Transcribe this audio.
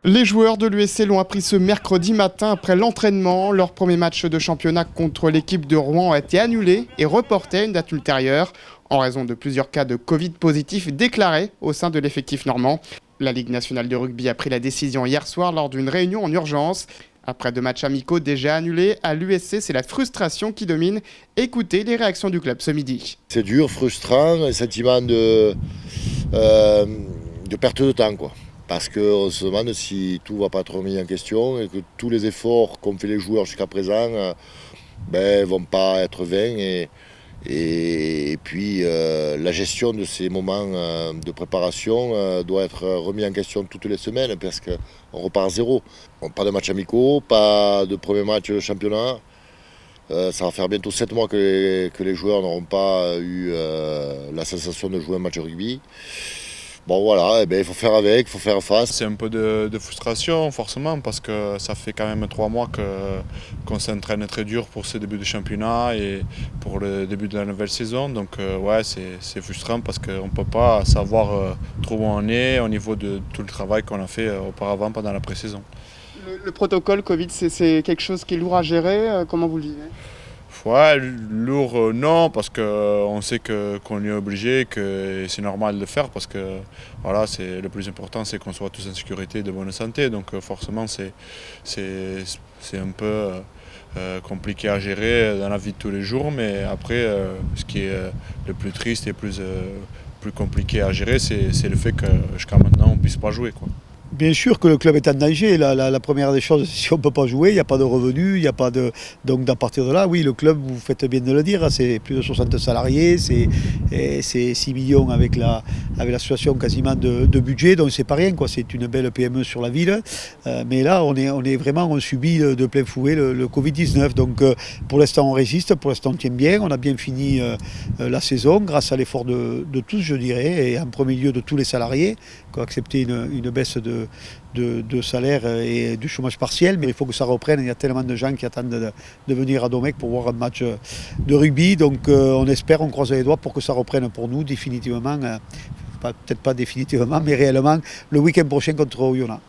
Les joueurs de l'USC l'ont appris ce mercredi matin après l'entraînement. Leur premier match de championnat contre l'équipe de Rouen a été annulé et reporté à une date ultérieure en raison de plusieurs cas de Covid positifs déclarés au sein de l'effectif normand. La Ligue nationale de rugby a pris la décision hier soir lors d'une réunion en urgence. Après 2 matchs amicaux déjà annulés, à l'USC, c'est la frustration qui domine. Écoutez les réactions du club ce midi. C'est dur, frustrant, un sentiment de perte de temps, quoi. Parce qu'on se demande si tout ne va pas être remis en question et que tous les efforts qu'ont fait les joueurs jusqu'à présent ne vont pas être vains. Et puis la gestion de ces moments de préparation doit être remis en question toutes les semaines parce qu'on repart à zéro. Pas de matchs amicaux, pas de premier match de championnat. Ça va faire bientôt 7 mois que les joueurs n'auront pas eu la sensation de jouer un match de rugby. Bon voilà, il faut faire avec, il faut faire face. C'est un peu de frustration forcément parce que ça fait quand même 3 mois qu'on s'entraîne très dur pour ce début de championnat et pour le début de la nouvelle saison. Donc ouais, c'est frustrant parce qu'on ne peut pas savoir trop où on est au niveau de tout le travail qu'on a fait auparavant pendant la pré-saison. Le protocole Covid, c'est quelque chose qui est lourd à gérer. Comment vous le vivez ? Ouais, lourd non, parce qu'on sait qu'on est obligé, que c'est normal de le faire, parce que voilà, le plus important c'est qu'on soit tous en sécurité et de bonne santé. Donc forcément c'est un peu compliqué à gérer dans la vie de tous les jours, mais après ce qui est le plus triste et plus compliqué à gérer, c'est le fait que jusqu'à maintenant on ne puisse pas jouer, quoi. Bien sûr que le club est en danger. La première des choses, si on ne peut pas jouer, il n'y a pas de revenus, il n'y a pas de. Donc à partir de là, oui, le club, vous faites bien de le dire, c'est plus de 60 salariés, c'est 6 millions avec l'association quasiment de budget, donc c'est pas rien, quoi. C'est une belle PME sur la ville. Mais là, on subit de plein fouet le Covid-19. Donc pour l'instant, on résiste, pour l'instant, on tient bien. On a bien fini la saison grâce à l'effort de tous, je dirais, et en premier lieu de tous les salariés qui ont accepté une baisse de salaire et du chômage partiel, mais il faut que ça reprenne. Il y a tellement de gens qui attendent de venir à Domecq pour voir un match de rugby, donc on espère, on croise les doigts pour que ça reprenne pour nous définitivement, peut-être pas définitivement, mais réellement le week-end prochain contre Oyonnax.